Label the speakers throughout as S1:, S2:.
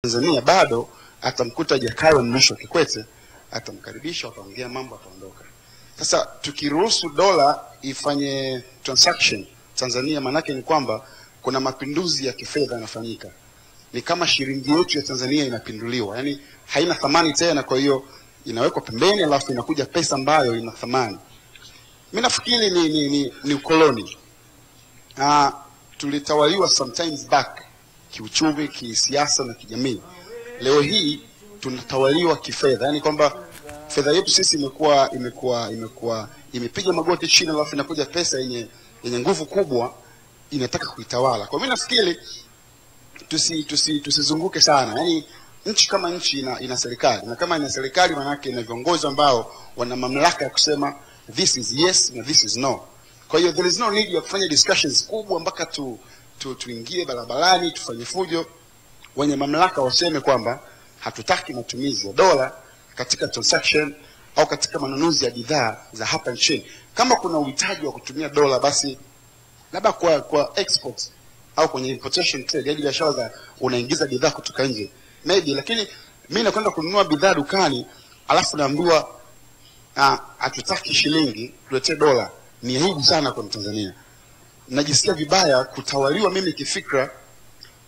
S1: Tanzania bado atamkuta Jakaya Mrisho Kikwete, atamkaribisha, ataongea mambo, ataondoka. Sasa tukiruhusu dola ifanye transaction Tanzania, manake ni kwamba kuna mapinduzi ya kifedha yanafanyika. Ni kama shilingi yetu ya Tanzania inapinduliwa, yani haina thamani tena, kwa hiyo inawekwa pembeni alafu inakuja pesa ambayo ina thamani. Mimi nafikiri ni ukoloni. Tulitawaliwa sometimes back kiuchumi, kisiasa na kijamii. Leo hii tunatawaliwa kifedha, yani kwamba fedha yetu sisi imepiga magoti chini, alafu inakuja pesa yenye nguvu kubwa inataka kuitawala. Kwa mimi nafikiri tusizunguke sana. Yani nchi kama nchi ina serikali, na kama ina serikali maana yake ina viongozi ambao wana mamlaka ya kusema this is yes na this is no. Kwa hiyo there is no need ya kufanya discussions kubwa mpaka tuingie barabarani tufanye fujo. Wenye mamlaka waseme kwamba hatutaki matumizi ya dola katika transaction au katika manunuzi ya bidhaa za hapa nchini. Kama kuna uhitaji wa kutumia dola, basi labda kwa export au kwenye importation trade, yani biashara za unaingiza bidhaa kutoka nje maybe. Lakini mimi nakwenda kununua bidhaa dukani alafu naambiwa hatutaki shilingi, tuletee dola. Ni aibu sana kwa Tanzania. Najisikia vibaya kutawaliwa mimi kifikra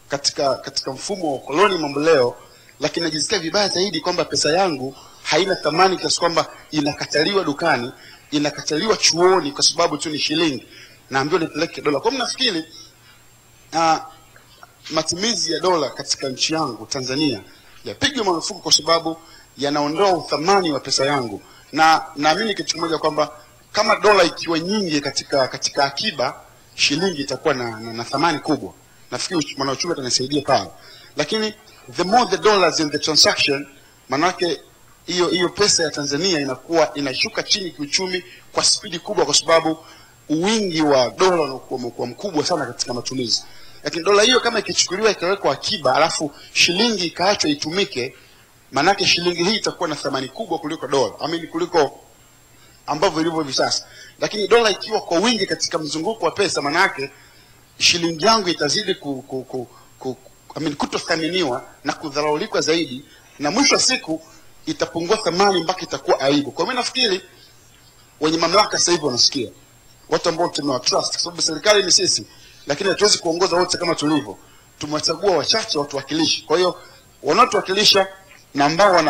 S1: katika mfumo wa koloni mambo leo, lakini najisikia vibaya zaidi kwamba pesa yangu haina thamani kiasi kwamba inakataliwa dukani, inakataliwa chuoni kwa sababu tu ni shilingi, naambiwa nipeleke dola. Kwa mimi nafikiri matumizi ya dola katika nchi yangu Tanzania yapigwe marufuku kwa sababu yanaondoa uthamani wa pesa yangu. Na naamini kitu kimoja kwamba kama dola ikiwa nyingi katika akiba, shilingi itakuwa na thamani kubwa. Nafikiri mwanauchumi atanisaidia pale. Lakini the more the dollars in the transaction, manake hiyo pesa ya Tanzania inakuwa inashuka chini kiuchumi kwa spidi kubwa, kwa sababu uwingi wa dola unakuwa mkubwa sana katika matumizi. Lakini dola hiyo kama ikichukuliwa ikawekwa akiba alafu shilingi ikaachwa itumike, manake shilingi hii itakuwa na thamani kubwa kuliko dola. Kuliko ambavyo ilivyo hivi sasa. Lakini dola ikiwa kwa wingi katika mzunguko wa pesa, manake shilingi yangu itazidi kutothaminiwa na kudharauliwa zaidi, na mwisho wa siku itapungua thamani mpaka itakuwa aibu. Kwa mimi nafikiri wenye mamlaka sasa hivi wanasikia, watu ambao tumewatrust, kwa sababu serikali ni sisi, lakini hatuwezi kuongoza wote kama tulivyo. Tumewachagua wachache watuwakilishi. Kwa hiyo wanaotuwakilisha na ambao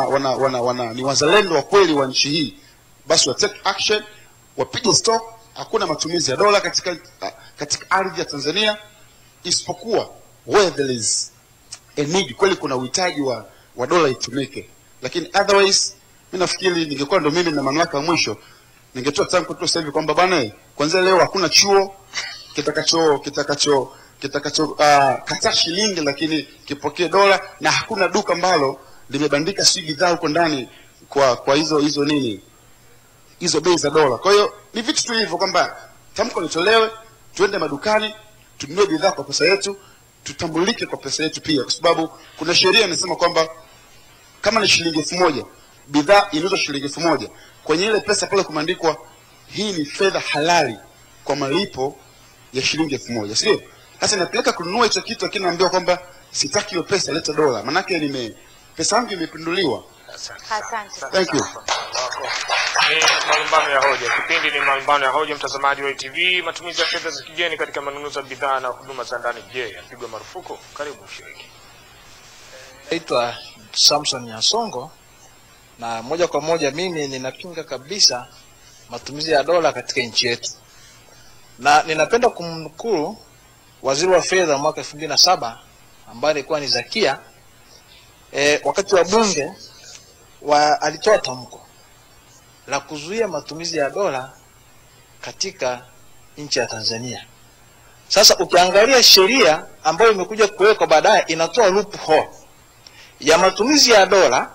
S1: ni wazalendo wa kweli wa nchi hii, basi wa take action, wapige stop. Hakuna matumizi ya dola katika ardhi ya Tanzania, isipokuwa where there is a need, kweli kuna uhitaji wa dola itumike. Lakini otherwise mimi nafikiri ningekuwa ndo mimi na mamlaka ya mwisho, ningetoa tamko tu sasa hivi kwamba bwana, kwanza leo hakuna chuo kitakacho kata shilingi lakini kipokee dola, na hakuna duka ambalo limebandika si bidhaa huko ndani kwa hizo bei za dola. Kwa hiyo ni vitu tu hivyo kwamba tamko litolewe, tuende madukani, tununue bidhaa kwa pesa yetu, tutambulike kwa pesa yetu pia, kwa sababu kuna sheria inasema kwamba kama ni shilingi 1000, bidhaa inauzwa shilingi 1000, kwenye ile pesa pale kumeandikwa hii ni fedha halali kwa malipo ya shilingi 1000, sio? Sasa napeleka kununua hicho kitu, lakini naambiwa kwamba sitaki hiyo pesa, leta dola. Manake pesa yangu imepinduliwa.
S2: Asante.
S1: Thank you.
S3: Ni malumbano ya hoja. Kipindi ni malumbano ya hoja, mtazamaji wa ITV. Matumizi ya fedha za kigeni katika manunuzi ya bidhaa na huduma za ndani, je, yapigwe marufuku? Karibu shiriki.
S4: Naitwa Samson Nyasongo, na moja kwa moja mimi ninapinga kabisa matumizi ya dola katika nchi yetu. Na ninapenda kumnukuu waziri wa fedha mwaka 2007 ambaye alikuwa ni Zakia, wakati wa bunge alitoa tamko la kuzuia matumizi ya dola katika nchi ya Tanzania. Sasa ukiangalia sheria ambayo imekuja kuwekwa baadaye, inatoa loophole ya matumizi ya dola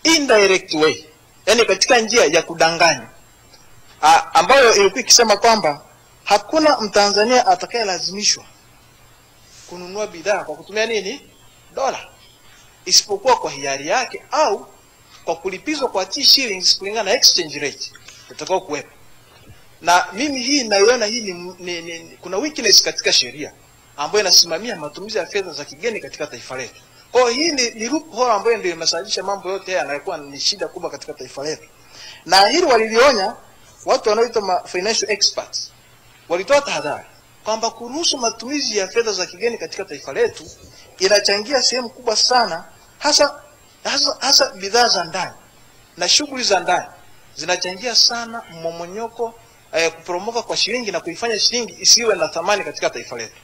S4: indirect way, yani katika njia ya kudanganya, ambayo ilikuwa ikisema kwamba hakuna Mtanzania atakayelazimishwa kununua bidhaa kwa kutumia dola, isipokuwa kwa hiari yake au kwa kulipizwa kwa T-shillings kulingana na exchange rate itakao kuwepo. Na mimi hii naiona kuna weakness katika sheria ambayo inasimamia matumizi ya fedha za kigeni katika taifa letu. Kwa hii ni loophole ambayo ndio imesababisha mambo yote haya yanakuwa ni shida kubwa katika taifa letu. Na hili walilionya watu wanaoitwa financial experts. Walitoa tahadhari kwamba kuruhusu matumizi ya fedha za kigeni katika taifa letu inachangia sehemu kubwa sana, hasa bidhaa za ndani na shughuli za ndani zinachangia sana mmomonyoko, kuporomoka kwa shilingi na kuifanya shilingi isiwe na thamani katika taifa letu.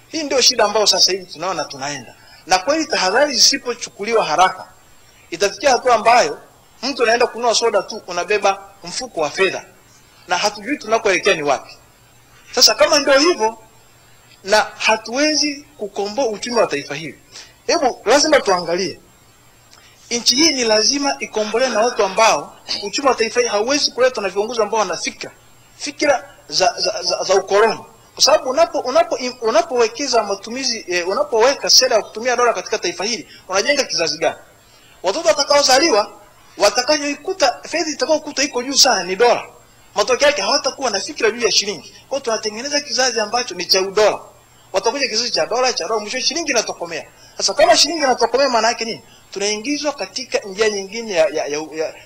S4: Hii ndio shida ambayo sasa hivi tunaona tunaenda. Na kweli tahadhari zisipochukuliwa haraka itafikia hatua ambayo mtu anaenda kununua soda tu unabeba mfuko wa fedha na hatujui tunakoelekea ni wapi. Sasa kama ndio hivyo na hatuwezi kukomboa uchumi wa taifa hili, hebu lazima tuangalie nchi hii ni lazima ikombolewe na watu ambao uchumi wa taifa hili hauwezi kuletwa na viongozi ambao wana fikra za ukoloni. Kwa sababu unapowekeza matumizi, unapoweka sera ya kutumia dola katika taifa hili, unajenga kizazi gani? Watoto watakaozaliwa watakayoikuta fedha itakayokuta iko juu sana ni dola. Matokeo yake hawatakuwa na fikra juu ya shilingi. Kwa hiyo tunatengeneza kizazi ambacho ni cha dola. Watakuja kizazi cha dola, mwisho shilingi inatokomea. Sasa kama shilingi inatokomea maana yake nini? Tunaingizwa katika njia nyingine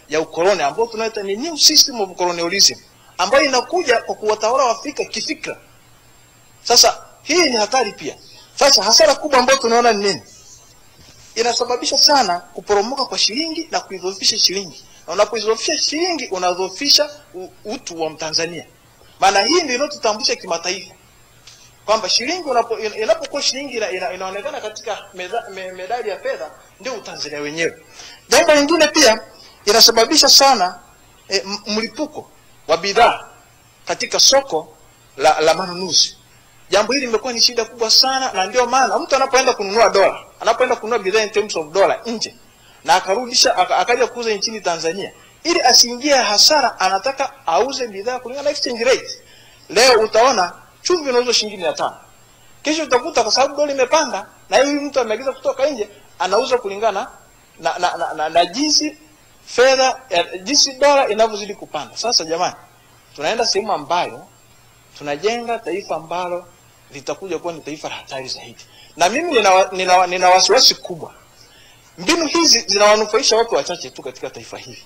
S4: ya ukoloni ambao tunaita ni new system of colonialism, ambayo inakuja kwa kuwatawala Afrika kifikra. Sasa hii ni hatari pia. Sasa hasara kubwa ambayo tunaona ni nini? Inasababisha sana kuporomoka kwa shilingi na kuidhoofisha shilingi. Na unapoidhoofisha shilingi unadhoofisha utu wa Mtanzania. Maana hii ndio inatutambulisha kimataifa kwamba shilingi inapokuwa shilingi inaonekana katika medali ya fedha ndio Utanzania wenyewe. Jambo lingine pia inasababisha sana mlipuko wa bidhaa katika soko la manunuzi. Jambo hili limekuwa ni shida kubwa sana, na ndio maana mtu anapoenda kununua dola, anapoenda kununua bidhaa in terms of dollar nje na akarudisha akaja kuuza nchini Tanzania, ili asiingie hasara, anataka auze bidhaa kulingana na exchange rate. Leo utaona chumvi inauzwa shilingi 500. Kesho utakuta kwa sababu dola imepanda na huyu mtu ameagiza kutoka nje anauza kulingana na jinsi fedha, jinsi dola inavyozidi kupanda. Sasa jamani, tunaenda sehemu ambayo tunajenga taifa ambalo litakuja kuwa ni taifa la hatari zaidi. Na mimi nina wasiwasi kubwa. Mbinu hizi zinawanufaisha watu wachache tu katika taifa hili.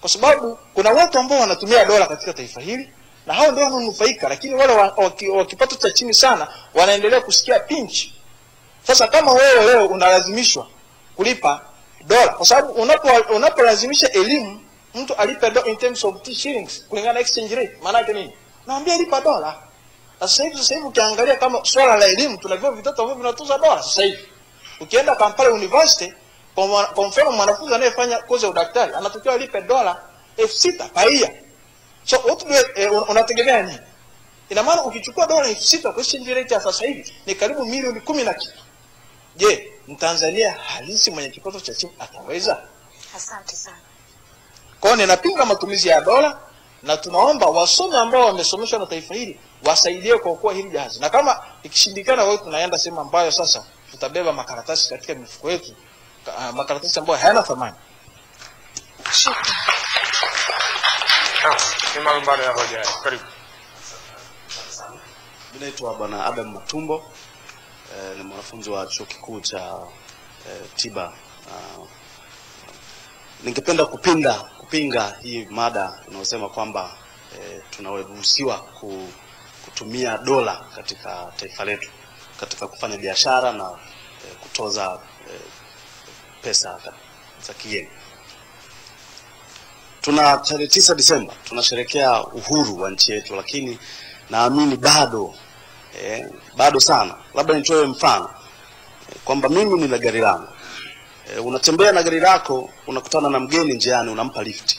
S4: Kwa sababu kuna watu ambao wanatumia dola katika taifa hili na hao ndio wananufaika, lakini wale wa kipato cha chini sana wanaendelea kusikia pinch. Sasa kama wewe leo unalazimishwa kulipa dola, kwa sababu unapolazimisha elimu mtu alipe dola in terms of shillings kulingana na exchange rate, maana yake nini? Naambia lipa dola. Sasa hivi ukiangalia kama swala la elimu, tunavyo vitoto ambavyo vinatoza dola sasa hivi. Ukienda Kampala University, kwa mfano mwanafunzi anayefanya kozi ya udaktari anatakiwa alipe dola 6,000 per year. So watu unategemea nini? Ina maana ukichukua dola 6,000 kwa exchange rate ya sasa hivi ni karibu milioni 10 na kitu. Je, Mtanzania halisi mwenye kipato cha chini ataweza?
S2: Asante sana.
S4: Kwa hiyo ninapinga matumizi ya dola, na tunaomba wasomi ambao wamesomeshwa na taifa hili wasaidie kwa kuokoa hili jahazi. Na kama ikishindikana, wewe tunaenda sema ambayo sasa tutabeba makaratasi katika mifuko yetu, makaratasi ambayo hayana thamani.
S3: Sema mbele ya hoja. Karibu.
S5: Mimi naitwa Bwana Adam Matumbo, ni mwanafunzi wa chuo kikuu cha tiba. Ningependa kupinga hii mada inayosema kwamba tunaruhusiwa kutumia dola katika taifa letu katika kufanya biashara na kutoza pesa za kigeni. Tuna tarehe 9 Disemba tunasherehekea uhuru wa nchi yetu, lakini naamini bado sana. Labda nitoe mfano kwamba mimi nina gari langu. Unatembea na gari lako, unakutana na mgeni njiani, unampa lift.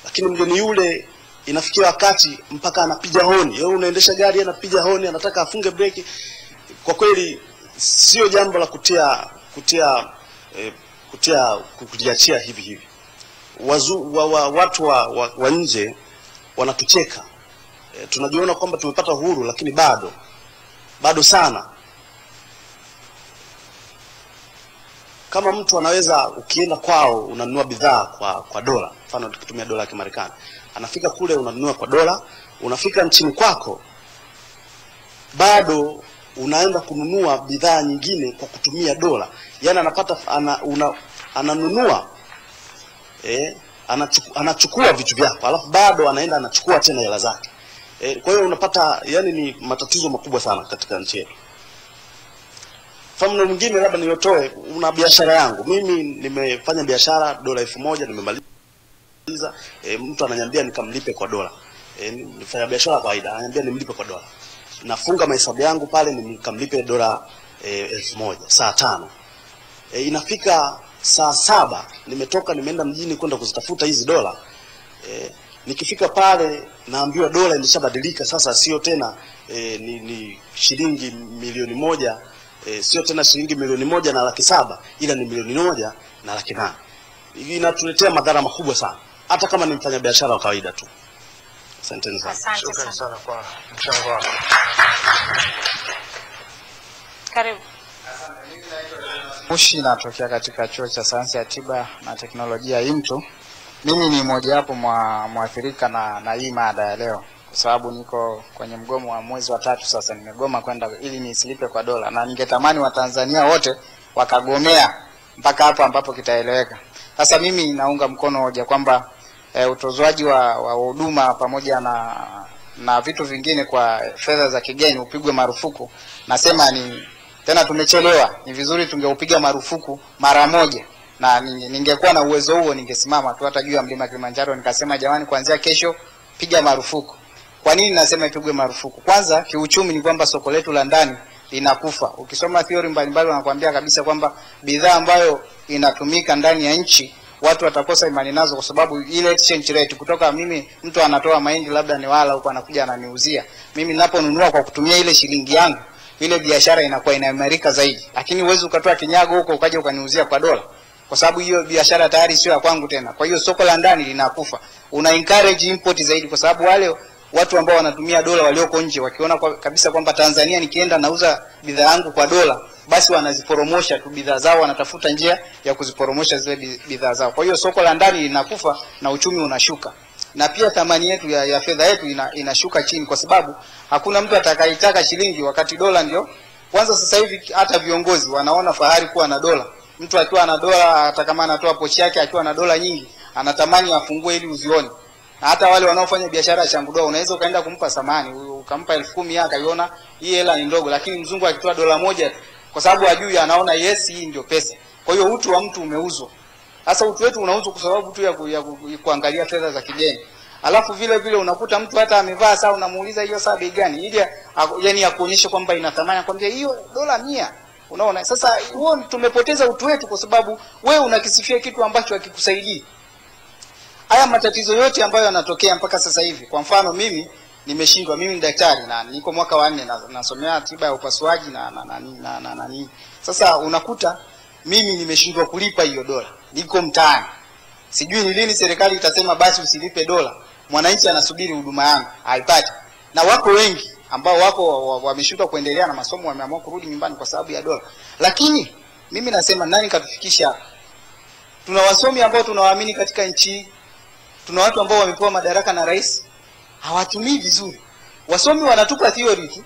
S5: Lakini mgeni yule inafikia wakati mpaka anapiga honi. Yeye unaendesha gari anapiga honi, anataka afunge breki. Kwa kweli sio jambo la kuliachia hivi. Watu wa nje wanatucheka. Tunajiona kwamba tumepata uhuru, lakini bado sana. Kama mtu anaweza, ukienda kwao unanunua bidhaa kwa dola, mfano tukitumia dola ya Kimarekani, anafika kule unanunua kwa dola, unafika nchini kwako bado unaenda kununua bidhaa nyingine kwa kutumia dola. Yani ananunua anachukua vitu vyako alafu bado anaenda anachukua tena hela zake. Kwa hiyo unapata yani ni matatizo makubwa sana katika nchi yetu. Mfano mwingine labda niotoe, una biashara yangu. Mimi nimefanya biashara dola 1000 nimemaliza. Mtu ananiambia nikamlipe kwa dola. Nifanya biashara kwa kawaida, ananiambia nimlipe kwa dola. Nafunga mahesabu yangu pale nikamlipe dola 1000 saa 5. Inafika saa 7 nimetoka nimeenda mjini kwenda kuzitafuta hizi dola. Nikifika pale naambiwa dola imeshabadilika sasa, sio tena ni shilingi milioni 1, sio tena shilingi milioni 1,700,000 ila ni milioni 1,800,000. Hii inatuletea madhara makubwa sana hata kama ni mfanya biashara wa kawaida tu. Asante sana.
S3: Shukrani sana kwa mchango wako.
S2: Karibu.
S6: Mushi natokea katika chuo cha sayansi ya tiba na teknolojia IMTU. Mimi ni mmoja wapo mwathirika na hii mada ya leo, kwa sababu niko kwenye mgomo wa mwezi wa 3 sasa. Nimegoma kwenda ili nisilipe kwa dola, na ningetamani Watanzania wote wakagomea mpaka hapo ambapo kitaeleweka. Sasa mimi naunga mkono hoja kwamba utozwaji wa huduma pamoja na vitu vingine kwa fedha za kigeni upigwe marufuku. Nasema ni tena tumechelewa, ni vizuri tungeupiga marufuku mara moja, na ningekuwa na uwezo huo ningesimama tu hata juu ya mlima Kilimanjaro nikasema jamani, kuanzia kesho piga marufuku. Kwa nini nasema ipigwe marufuku? Kwanza kiuchumi ni kwamba soko letu la ndani linakufa. Ukisoma theory mbalimbali wanakuambia kabisa kwamba bidhaa ambayo inatumika ndani ya nchi watu watakosa imani nazo, kwa sababu ile exchange rate kutoka mimi mtu anatoa mahindi labda ni wala huko anakuja ananiuzia mimi, ninaponunua kwa kutumia ile shilingi yangu, ile biashara inakuwa inaimarika zaidi. Lakini uwezo ukatoa kinyago huko ukaja ukaniuzia kwa dola, kwa sababu hiyo biashara tayari sio ya kwangu tena. Kwa hiyo soko la ndani linakufa. Una encourage import zaidi, kwa sababu wale watu ambao wanatumia dola walioko nje wakiona kabisa kwamba Tanzania nikienda nauza bidhaa yangu kwa dola, basi wanaziporomosha tu bidhaa zao, wanatafuta njia ya kuziporomosha zile bidhaa zao. Kwa hiyo soko la ndani linakufa na uchumi unashuka. Na pia thamani yetu ya fedha yetu inashuka chini, kwa sababu hakuna mtu atakayetaka shilingi wakati dola ndio. Kwanza sasa hivi hata viongozi wanaona fahari kuwa na dola. Mtu akiwa na dola, hata kama anatoa pochi yake akiwa na dola nyingi, anatamani afungue ili uzione. Na hata wale wanaofanya biashara ya changudoa, unaweza ukaenda kumpa samani, ukampa 10,000 yake akaiona hii hela ni ndogo, lakini mzungu akitoa dola 1 kwa sababu ajui anaona yes hii ndio pesa. Kwa hiyo utu wa mtu umeuzwa. Sasa utu wetu unauzwa kwa sababu tu ya kuangalia fedha za kigeni. Alafu vile vile unakuta mtu hata amevaa saa, unamuuliza hiyo saa bei gani, ili yani ya kuonyesha kwamba ina thamani, kwambia hiyo dola 100. Unaona? Sasa huo tumepoteza utu wetu, kwa sababu wewe unakisifia kitu ambacho hakikusaidii. Haya matatizo yote ambayo yanatokea mpaka sasa hivi, kwa mfano mimi nimeshindwa, mimi ni daktari na niko mwaka wa 4 nasomea tiba ya upasuaji na nini. Sasa unakuta mimi nimeshindwa kulipa hiyo dola, niko mtaani, sijui ni lini serikali itasema basi usilipe dola. Mwananchi anasubiri huduma yangu haipati, na wako wengi ambao wako wameshindwa kuendelea na masomo, wameamua kurudi nyumbani kwa sababu ya dola. Lakini mimi nasema nani katufikisha? Tuna wasomi ambao tunawaamini katika nchi, tuna watu ambao wamepewa madaraka na rais, hawatumii vizuri. Wasomi wanatupa theory tu.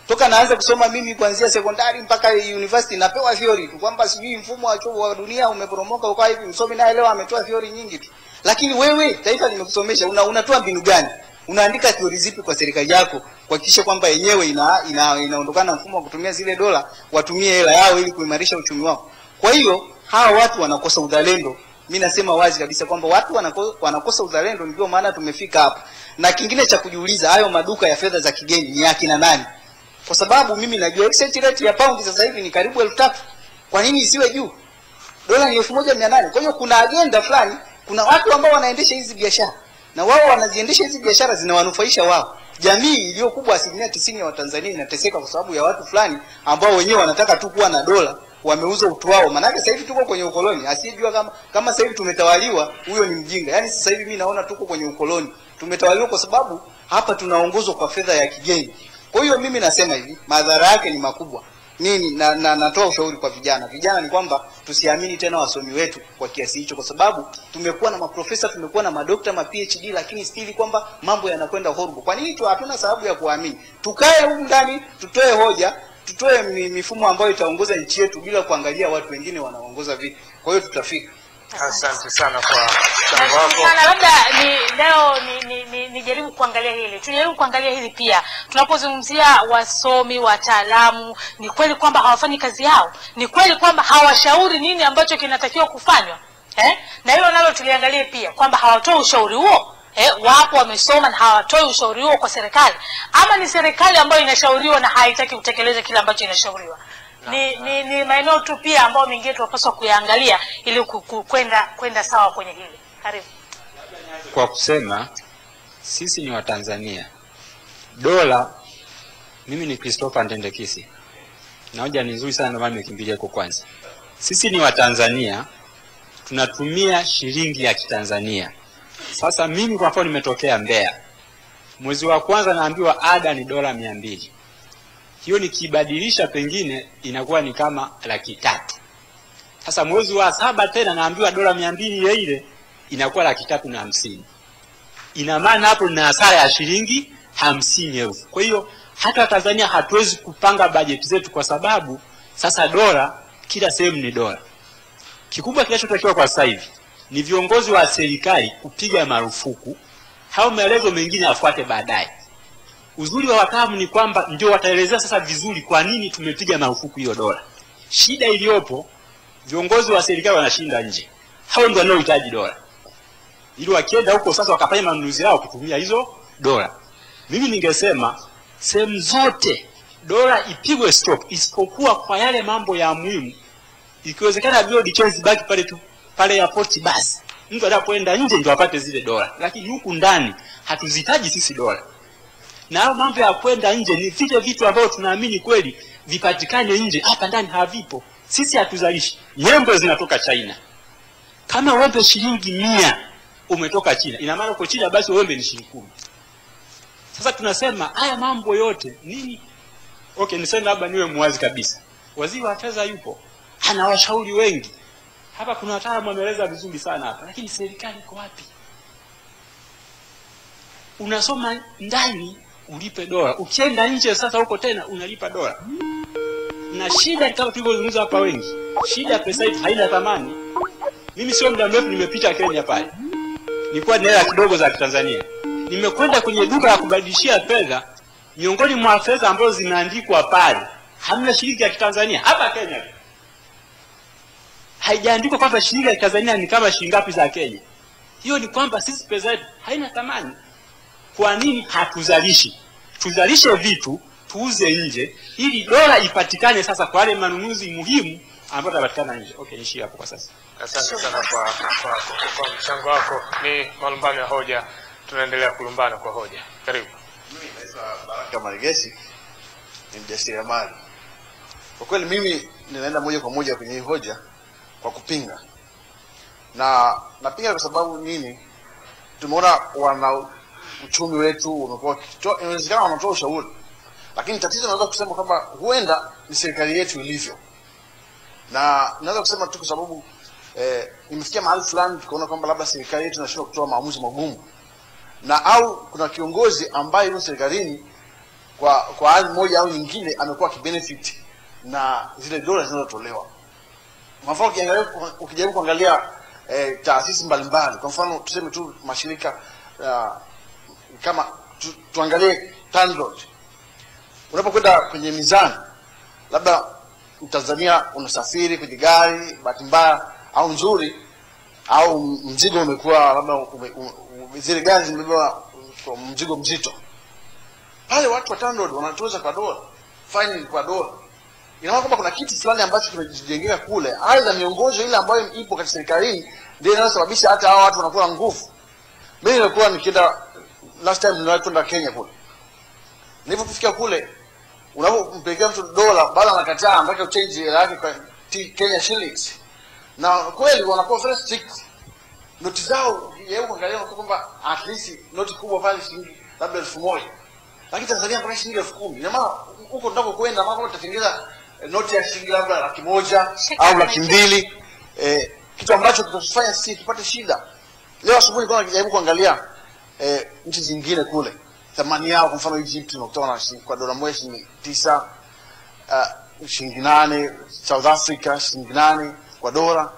S6: Toka naanza kusoma mimi kuanzia sekondari mpaka university napewa theory tu kwamba sijui mfumo wa dunia umeporomoka ukawa hivi. Msomi naye leo ametoa theory nyingi tu. Lakini wewe taifa limekusomesha, unatoa mbinu gani? Unaandika theory zipi kwa serikali yako kuhakikisha kwamba yenyewe inaondokana na mfumo wa kutumia zile dola, watumie hela yao ili kuimarisha uchumi wao? Kwa hiyo hawa watu wanakosa uzalendo. Mimi nasema wazi kabisa kwamba watu wanakosa uzalendo, ndio maana tumefika hapa. Na kingine cha kujiuliza, hayo maduka ya fedha za kigeni ni akina nani? Kwa sababu mimi najua exchange rate ya pound sasa hivi ni karibu 3,000. Kwa nini isiwe juu? Dola ni 1,800. Kwa hiyo kuna agenda fulani, kuna watu ambao wanaendesha hizi biashara. Na wao wanaziendesha hizi biashara zinawanufaisha wao. Jamii iliyo kubwa 90% ya Watanzania inateseka kwa sababu ya watu fulani ambao wenyewe wanataka tu kuwa na dola, wameuza utu wao. Maana sasa hivi tuko kwenye ukoloni. Asiyejua kama sasa hivi tumetawaliwa, huyo ni mjinga. Yaani sasa hivi mimi naona tuko kwenye ukoloni. Tumetawaliwa kwa sababu hapa tunaongozwa kwa fedha ya kigeni. Kwa hiyo mimi nasema hivi, madhara yake ni makubwa. Nini natoa ushauri kwa vijana. Vijana ni kwamba tusiamini tena wasomi wetu kwa kiasi hicho, kwa sababu tumekuwa na maprofesa, tumekuwa na madokta, ma PhD, lakini stili kwamba mambo yanakwenda horrible. Kwa nini hatuna sababu ya kuamini? Tukae huko ndani, tutoe hoja,
S4: tutoe mifumo ambayo itaongoza nchi yetu bila kuangalia watu wengine wanaongoza vipi. Kwa hiyo tutafika.
S3: Asante sana kwa mchango wako.
S2: Sana labda leo nijaribu kuangalia hili. Tujaribu kuangalia hili pia. Tunapozungumzia wasomi, wataalamu, ni kweli kwamba hawafanyi kazi yao? Ni kweli kwamba hawashauri nini ambacho kinatakiwa kufanywa? Na hilo nalo tuliangalie pia kwamba hawatoi ushauri huo. Wapo wamesoma na hawatoi ushauri huo kwa serikali, ama ni serikali ambayo inashauriwa na haitaki kutekeleza kile ambacho inashauriwa? Ni maeneo tu pia ambayo mengine tunapaswa kuyaangalia ili kwenda sawa kwenye hili. Karibu.
S7: Kwa kusema sisi ni Watanzania. Dola, mimi ni Christopher Ndendekisi. Na hoja ni nzuri sana ndio maana nimekimbilia kwa kwanza. Sisi ni Watanzania, tunatumia shilingi ya Kitanzania. Sasa mimi kwa mfano nimetokea Mbeya. Mwezi wa kwanza naambiwa ada ni dola 200. Hiyo nikibadilisha pengine inakuwa ni kama 300,000. Sasa mwezi wa 7 tena naambiwa dola 200 ile inakuwa 350,000. Ina maana hapo na hasara ya shilingi 50,000. Kwa hiyo hata Tanzania hatuwezi kupanga bajeti zetu kwa sababu sasa dola kila sehemu ni dola. Kikubwa kinachotakiwa kwa sasa hivi ni viongozi wa serikali kupiga marufuku, hao maelezo mengine yafuate baadaye. Uzuri wa wataalamu ni kwamba ndio wataelezea sasa vizuri kwa nini tumepiga marufuku hiyo dola. Shida iliyopo, viongozi wa serikali wanashinda nje. Hao ndio wanaohitaji dola. Ili wakienda huko sasa wakafanya manunuzi yao kutumia hizo dola. Mimi ningesema sehemu zote dola ipigwe stop isipokuwa kwa yale mambo ya muhimu. Ikiwezekana bio details baki pale tu pale airport basi. Mtu anapoenda nje ndio apate zile dola. Lakini huku ndani hatuzihitaji sisi dola. Na hayo mambo ya kwenda nje ni vile vitu ambavyo tunaamini kweli vipatikane nje, hapa ndani havipo. Sisi hatuzalishi. Nyembe zinatoka China. Kama uombe shilingi 100 umetoka China, ina maana uko China basi uombe ni shilingi 10. Sasa tunasema haya mambo yote nini? Okay, niseme labda niwe muwazi kabisa. Waziri wa fedha yupo. Ana washauri wengi. Hapa kuna wataalamu wameeleza vizuri sana hapa, lakini serikali iko wapi? Unasoma ndani ulipe dola, ukienda nje sasa huko tena unalipa dola. Na shida kama tulivyozungumza hapa wengi, shida pesa hii haina thamani. Mimi sio muda mrefu nimepita Kenya pale. Nilikuwa na hela kidogo za Tanzania. Nimekwenda kwenye duka la kubadilishia fedha, miongoni mwa fedha ambazo zimeandikwa pale hamna shilingi ya Kitanzania hapa Kenya. Haijaandikwa kwamba shilingi ya Tanzania ni kama shilingi ngapi za Kenya. Hiyo ni kwamba sisi pesa yetu haina thamani. Kwa nini hatuzalishi? Tuzalishe vitu, tuuze nje ili dola ipatikane sasa kwa wale manunuzi muhimu ambayo yanapatikana nje. Okay, nishi hapo kwa sasa.
S3: Asante sana kwa mchango wako. Ni malumbano ya hoja. Tunaendelea kulumbana kwa hoja. Karibu.
S5: Mimi naitwa Baraka Marigesi, ni mjasiriamali. Kwa kweli mimi ninaenda moja kwa moja kwenye hii hoja kwa kupinga. Na napinga kwa sababu nini? Tumeona wana uchumi wetu umekuwa inawezekana wanatoa ushauri. Lakini tatizo naweza kusema kwamba huenda ni serikali yetu ilivyo. Na naweza kusema tu kwa sababu imefikia mahali fulani tukaona kwamba labda serikali yetu inashindwa kutoa maamuzi magumu. Na au kuna kiongozi ambaye yuko serikalini kwa hali moja au nyingine amekuwa kibenefit na zile dola zinazotolewa. Kwa mfano ukijaribu kuangalia taasisi mbalimbali, kwa mfano tuseme tu mashirika kama tuangalie TANROADS. Unapokwenda kwenye mizani, labda Tanzania unasafiri kwenye gari, bahati mbaya au nzuri, au mzigo umekuwa labda zile gari zimebeba mzigo mzito. Pale watu wa TANROADS wanatoza kwa dola, fine kwa dola. Ina maana kwamba kuna kitu fulani ambacho kimejengeka kule, aidha miongozo ile ambayo ipo katika serikali ndio inasababisha hata hao watu wanakuwa nguvu. Mimi nilikuwa nikienda last time nilikwenda Kenya kule. Nilipofika kule, unapompelekea mtu dola bala anakataa, anataka uchange hela yake kwa Kenya shillings. Na kweli wanakuwa very strict. Noti zao yeye kuangalia kwamba at least noti kubwa pale shilingi labda 1000. Lakini Tanzania kuna shilingi 10,000. Ina maana huko ndako kwenda mambo utatengeneza noti ya shilingi labda 100,000 au 200,000. Kitu ambacho kitatufanya sisi tupate shida. Leo asubuhi nilikuwa najaribu kuangalia nchi zingine kule. Thamani yao kwa mfano Egypt unakutana kwa dola moja shilingi 9. shilingi 8, South Africa shilingi 8 kwa dola.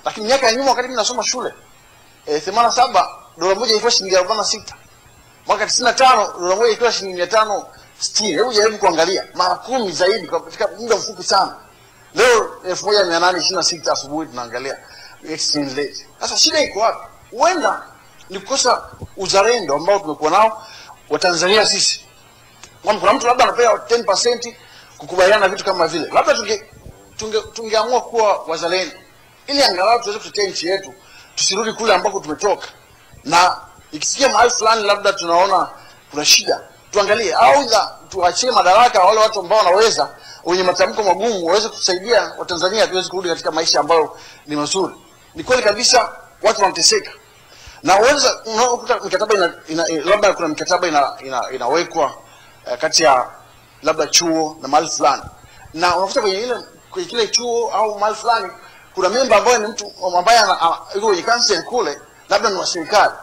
S5: Lakini miaka ya nyuma wakati mimi nasoma shule 87 dola moja ilikuwa shilingi 46. Mwaka 95 dola moja ilikuwa shilingi 560. Hebu jaribu kuangalia mara 10 zaidi katika muda mfupi sana. Leo 1826 asubuhi tunaangalia exchange rate. Sasa shida iko wapi? Huenda ni kukosa uzalendo ambao tumekuwa nao wa Tanzania sisi. Kuna mtu labda anapewa 10% kukubaliana na vitu kama vile. Labda tungeamua kuwa wazalendo ili angalau tuweze kutetea nchi yetu, tusirudi kule ambako tumetoka. Na ikisikia mahali fulani labda tunaona kuna shida, tuangalie au tuachie madaraka wale watu ambao wanaweza, wenye matamko magumu, waweze kusaidia Watanzania tuweze kurudi katika maisha ambayo ni mazuri. Ni kweli kabisa watu wanateseka. Na uweza unakuta mikataba labda kuna mikataba inawekwa kati ya labda chuo na mahali fulani. Na unakuta kwenye kile chuo au mahali fulani kuna member ambaye ni mtu ambaye yuko kwenye council kule, labda ni wa serikali.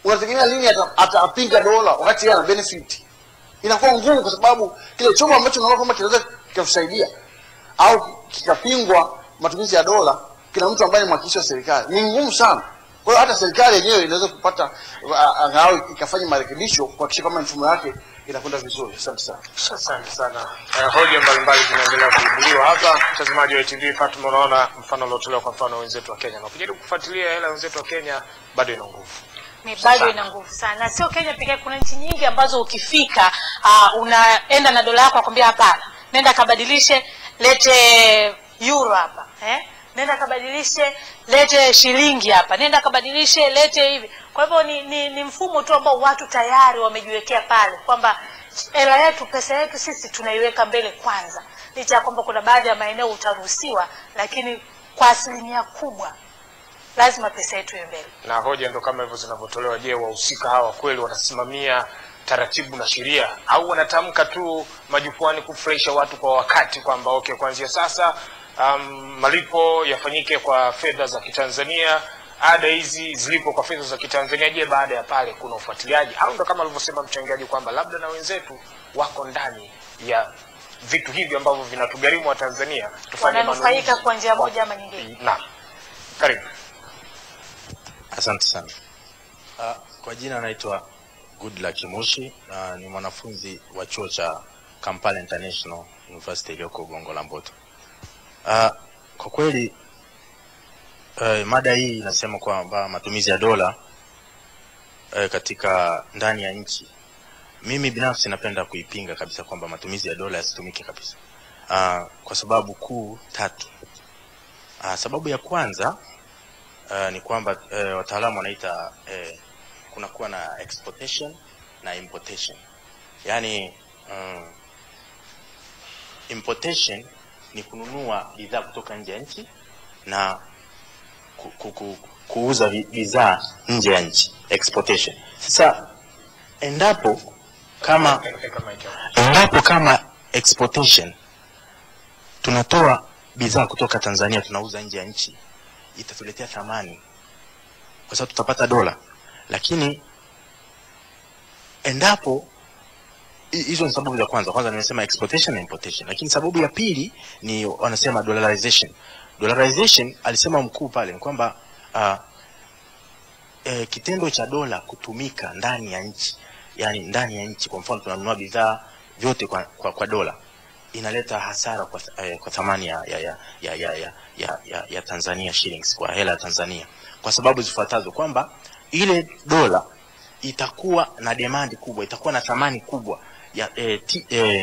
S5: Unategemea lini atapinga dola wakati yeye ana benefit? Inakuwa ngumu kwa sababu kile chombo ambacho unaona kama kinaweza kukusaidia au kikapingwa matumizi ya dola, kila mtu ambaye ni mwakilishi wa serikali. Ni ngumu sana. Kwa hiyo hata serikali yenyewe inaweza kupata angalau ikafanya marekebisho kuhakikisha kama mfumo yake inakwenda vizuri. Asante sana.
S3: Asante sana. Hoja mbalimbali zinaendelea kuibuliwa hapa. Mtazamaji wa TV, Fatuma, unaona mfano uliotolewa kwa mfano wenzetu wa Kenya. Na ukijaribu kufuatilia hela wenzetu wa Kenya bado ina nguvu.
S2: Ni bado ina nguvu sana. Sio Kenya pekee, kuna nchi nyingi ambazo ukifika unaenda na dola yako akwambia hapana. Nenda kabadilishe, lete euro hapa. Nenda kabadilishe, lete shilingi hapa. Nenda kabadilishe, lete hivi. Kwa hivyo ni mfumo tu ambao watu tayari wamejiwekea pale kwamba hela yetu, pesa yetu sisi tunaiweka mbele kwanza. Licha ya kwamba kuna baadhi ya maeneo utaruhusiwa, lakini kwa asilimia kubwa lazima pesa yetu iwe mbele.
S3: Na hoja ndo kama hivyo zinavyotolewa. Je, wahusika hawa kweli wanasimamia taratibu na sheria au wanatamka tu majukwani kufurahisha watu kwa wakati kwamba okay, kuanzia sasa malipo yafanyike kwa fedha za Kitanzania, ada hizi zilipo kwa fedha za Kitanzania? Je, baada ya pale kuna ufuatiliaji au ndo kama alivyosema mchangiaji kwamba labda na wenzetu wako ndani ya vitu hivi ambavyo vinatugharimu wa Tanzania tufanye
S2: manufaika kwa njia moja ama nyingine?
S3: Naam. Karibu.
S8: Asante sana. Kwa jina naitwa Goodluck Mushi, ni mwanafunzi wa chuo cha Kampala International University iliyoko Gongo la Mboto. Kwa kweli mada hii inasema kwamba matumizi ya dola katika ndani ya nchi. Mimi binafsi napenda kuipinga kabisa kwamba matumizi ya dola yasitumike kabisa. Kwa sababu kuu 3. Sababu ya kwanza ni kwamba wataalamu wanaita kuna kuwa na exportation na importation. Yaani importation ni kununua bidhaa kutoka nje ya nchi na kuuza bidhaa nje ya nchi, exportation. Sasa endapo kama exportation tunatoa bidhaa kutoka Tanzania tunauza nje ya nchi, itatuletea thamani kwa sababu tutapata dola. Lakini endapo hizo ni sababu za kwanza nimesema exportation na importation. Lakini sababu ya pili ni wanasema dollarization. Dollarization alisema mkuu pale ni kwamba kitendo cha dola kutumika ndani ya nchi, yani ndani ya nchi, kwa mfano tunanunua bidhaa vyote kwa dola, inaleta hasara kwa thamani ya Tanzania shillings, kwa hela ya Tanzania, kwa sababu zifuatazo kwamba ile dola itakuwa na demand kubwa, itakuwa na thamani kubwa ya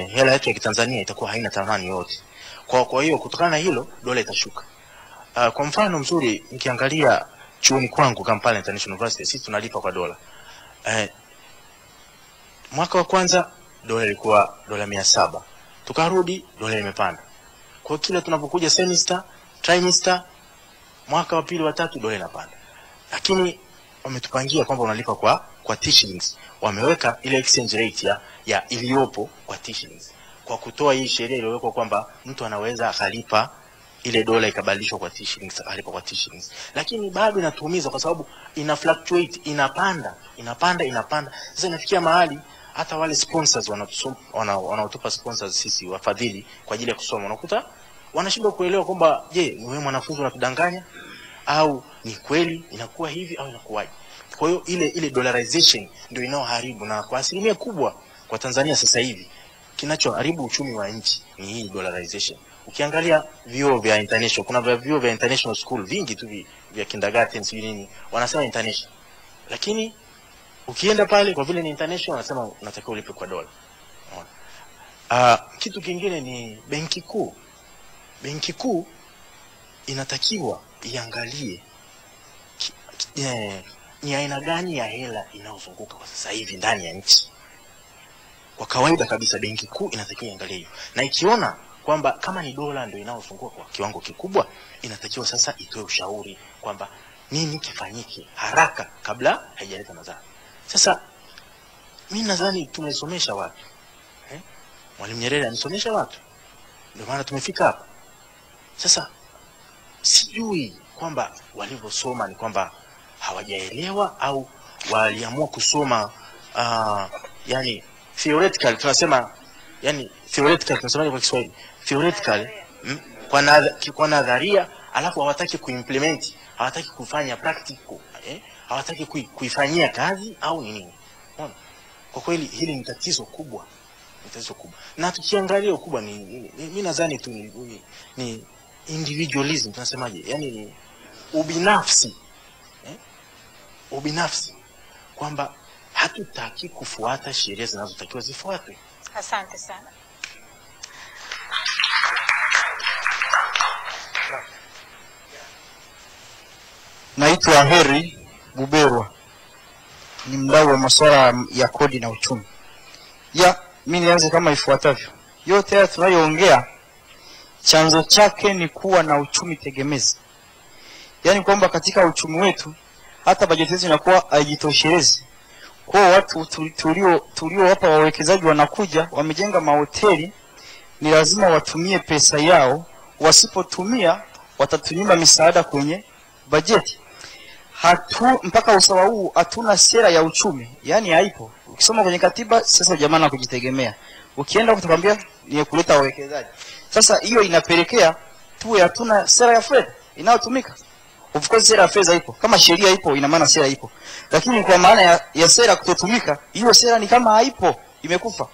S8: hela yetu ya Tanzania itakuwa haina thamani yote. Kwa hiyo kutokana na hilo dola itashuka. Kwa mfano mzuri nikiangalia chuoni kwangu Kampala International University, sisi tunalipa kwa dola. Mwaka wa kwanza dola ilikuwa dola 700. Tukarudi dola imepanda. Kwa kila tunapokuja semester, trimester, mwaka wa pili wa tatu dola inapanda. Lakini wametupangia kwamba unalipa kwa T-shillings. Wameweka ile exchange rate ya iliyopo kwa T-shillings. Kwa kutoa hii sheria iliyowekwa kwamba mtu anaweza akalipa ile dola ikabadilishwa kwa T-shillings, alipa kwa T-shillings. Lakini bado inatuumiza kwa sababu ina fluctuate, inapanda. Sasa inafikia mahali hata wale sponsors wanaotupa sponsors sisi wafadhili kwa ajili ya kusoma, unakuta wanashindwa kuelewa kwamba je, ni wewe mwanafunzi unatudanganya au ni kweli inakuwa hivi au inakuwaje. Kwa hiyo ile dollarization ndio inaoharibu, na kwa asilimia kubwa kwa Tanzania sasa hivi kinachoharibu uchumi wa nchi ni hii dollarization. Ukiangalia vyuo vya international, kuna vyuo vya international school vingi tu vya kindergarten sio nini, wanasema international. Lakini ukienda pale kwa vile ni international wanasema unatakiwa ulipe kwa dola. Kitu kingine ni benki kuu. Benki kuu inatakiwa iangalie ni aina gani ya hela inayozunguka kwa sasa hivi ndani ya nchi. Kwa kawaida kabisa benki kuu inatakiwa iangalie hiyo. Na ikiona kwamba kama ni dola ndio inayozunguka kwa kiwango kikubwa, inatakiwa sasa itoe ushauri kwamba nini kifanyike haraka kabla haijaleta madhara. Sasa mimi nadhani tumesomesha watu. Mwalimu Nyerere amesomesha watu. Ndio maana tumefika hapa. Sasa sijui kwamba walivyosoma ni kwamba hawajaelewa au waliamua kusoma yani theoretical, tunasema yani theoretical tunasema kwa Kiswahili theoretical, kwa nadharia, alafu hawataki kuimplement, hawataki kufanya practical, hawataki kuifanyia kazi au nini. Unaona, kwa kweli hili ni tatizo kubwa, na tukiangalia ukubwa ni mimi nadhani tu ni individualism, tunasemaje, yani ni ubinafsi, ubinafsi, kwamba hatutaki kufuata sheria zinazotakiwa zifuatwe.
S2: Asante sana.
S9: Naitwa Heri Buberwa, ni mdau wa masuala ya kodi na uchumi. Mimi nianze kama ifuatavyo. Yote haya tunayoongea chanzo chake ni kuwa na uchumi tegemezi. Yaani kwamba katika uchumi wetu hata bajeti yetu inakuwa haijitoshelezi. Kwa watu tulio hapa wawekezaji wanakuja, wamejenga mahoteli, ni lazima watumie pesa yao, wasipotumia watatunyima misaada kwenye bajeti. Mpaka usawa huu hatuna sera ya uchumi, yani haipo. Ukisoma kwenye katiba sasa jamaa na kujitegemea. Ukienda kutukwambia ni kuleta wawekezaji. Sasa hiyo inapelekea tuwe hatuna sera ya fedha inayotumika. Of course sera ya fedha ipo. Kama sheria ipo ina maana sera ipo. Lakini kwa maana ya sera kutotumika, hiyo sera ni kama haipo, imekufa.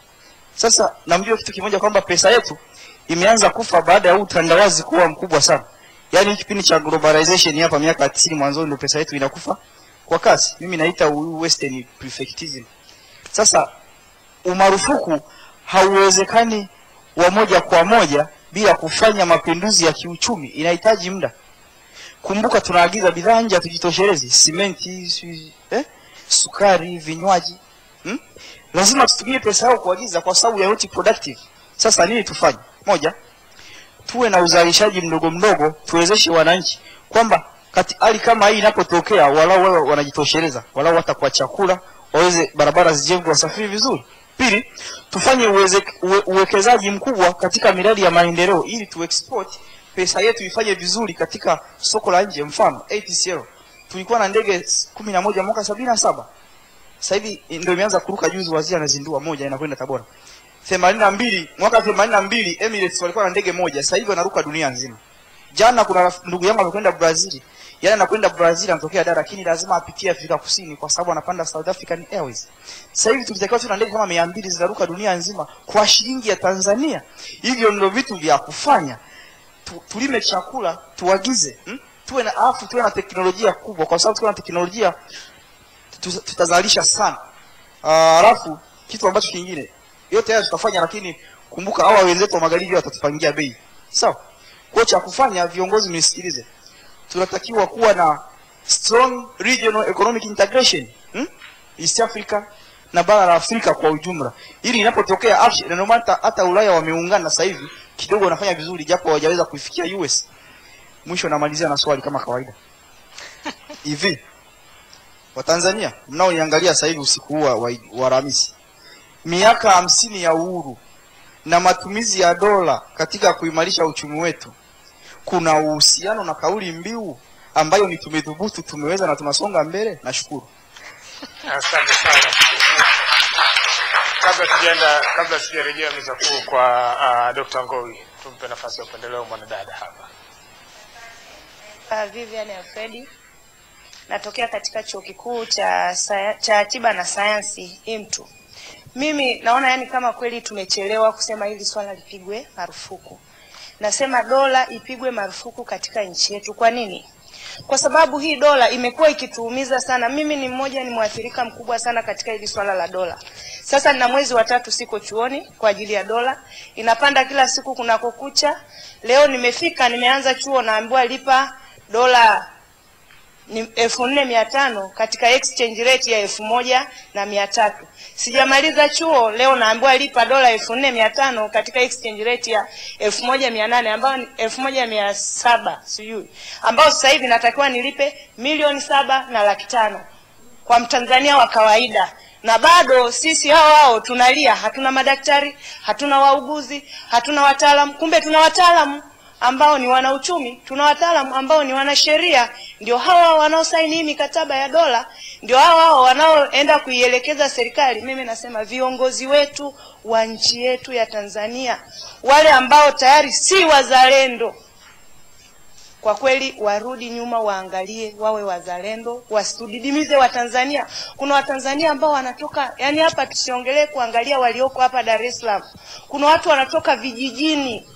S9: Sasa namjua kitu kimoja kwamba pesa yetu imeanza kufa baada ya utandawazi kuwa mkubwa sana. Yaani kipindi cha globalization hapa miaka 90 mwanzo ndio pesa yetu inakufa kwa kasi. Mimi naita western prefectism. Sasa umarufuku hauwezekani wa moja kwa moja bila kufanya mapinduzi ya kiuchumi, inahitaji muda. Kumbuka tunaagiza bidhaa nje tujitoshelezi, simenti, sukari, vinywaji. Lazima tutumie pesa yao kuagiza kwa sababu ya not productive. Sasa nini tufanye? Moja, tuwe na uzalishaji mdogo mdogo, tuwezeshe wananchi kwamba hali kama hii inapotokea walau wao wanajitosheleza, walau hata kwa chakula, waweze barabara zijengwe, wasafiri vizuri. Pili, tufanye uwekezaji mkubwa katika miradi ya maendeleo ili tu export pesa yetu ifanye vizuri katika soko la nje. Mfano ATCL tulikuwa na ndege 11 mwaka 77. Sasa hivi ndio imeanza kuruka, juzi waziri anazindua moja inakwenda Tabora. 82 mwaka 82 Emirates walikuwa na ndege moja, sasa hivi wanaruka dunia nzima. Jana kuna ndugu yangu amekwenda Brazil. Yeye anakwenda Brazil anatokea Dar, lakini lazima apitie Afrika Kusini kwa sababu anapanda South African Airways. Sasa hivi tulitakiwa tuna ndege kama 200 zinaruka dunia nzima kwa shilingi ya Tanzania. Hivyo ndio vitu vya kufanya. Tulime chakula, tuagize, tuwe na teknolojia kubwa, kwa sababu tukiwa na teknolojia tutazalisha sana. Alafu kitu ambacho kingine, yote haya tutafanya, lakini kumbuka hawa wenzetu wa magharibi watatupangia bei. Sawa? Kwa cha kufanya, viongozi mnisikilize. Tunatakiwa kuwa na strong regional economic integration, East Africa na bara la Afrika kwa ujumla. Ili inapotokea Asia, na ndio hata Ulaya wameungana sasa hivi kidogo wanafanya vizuri, japo hawajaweza kuifikia US. Mwisho namalizia na swali kama kawaida. Hivi wa Tanzania mnaoniangalia sasa hivi usiku huu wa Alhamisi, miaka 50 ya uhuru na matumizi ya dola katika kuimarisha uchumi wetu, kuna uhusiano na kauli mbiu ambayo ni tumedhubutu, tumeweza na tunasonga mbele? Nashukuru.
S3: Asante sana. kabla sijarejea meza kuu kwa Dr. Ngowi, tumpe nafasi ya upendeleo mwanadada hapa.
S10: Vivian Alfredi, natokea katika chuo kikuu cha tiba na sayansi IMTU. Mimi naona yani kama kweli tumechelewa kusema hili swala lipigwe marufuku. Nasema dola ipigwe marufuku katika nchi yetu. Kwa nini? Kwa sababu hii dola imekuwa ikituumiza sana. Mimi ni mwathirika mkubwa sana katika hili swala la dola. Sasa nina mwezi wa 3 siko chuoni kwa ajili ya dola. Inapanda kila siku kunakokucha. Leo nimeanza chuo naambiwa lipa dola 14,500 katika exchange rate ya 1,300. Sijamaliza chuo leo naambiwa lipa dola 14,500 katika exchange rate ya 1,800 ambayo ni 1,700 sijui. Ambao sasa hivi natakiwa nilipe 7,500,000 kwa Mtanzania wa kawaida. Na bado sisi hao tunalia, hatuna madaktari, hatuna wauguzi, hatuna wataalamu. Kumbe tuna wataalamu ambao ni wanauchumi, tuna wataalamu ambao ni wanasheria, ndio hawa wanaosaini mikataba ya dola, ndio hawa wanaoenda kuielekeza serikali. Mimi nasema viongozi wetu wa nchi yetu ya Tanzania, wale ambao tayari si wazalendo, kwa kweli warudi nyuma, waangalie, wawe wazalendo, wasitudidimize Watanzania. Kuna Watanzania ambao wanatoka, yani hapa tusiongelee kuangalia walioko hapa Dar es Salaam. Kuna watu wanatoka vijijini,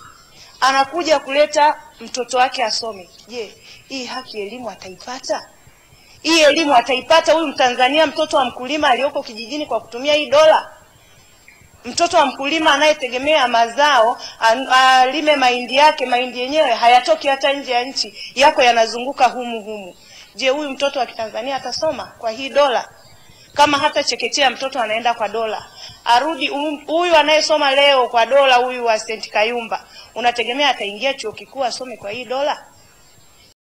S10: anakuja kuleta mtoto wake asome. Je, hii haki elimu ataipata? Hii elimu ataipata huyu Mtanzania, mtoto wa mkulima aliyoko kijijini kwa kutumia hii dola? Mtoto wa mkulima anayetegemea mazao, alime mahindi yake, mahindi yenyewe hayatoki hata nje ya nchi, yako yanazunguka humu. Je, huyu mtoto wa Kitanzania atasoma kwa hii dola? Kama hata chekechea mtoto anaenda kwa dola, arudi huyu anayesoma leo kwa dola, huyu wa St. Kayumba, unategemea ataingia chuo kikuu asome kwa hii dola?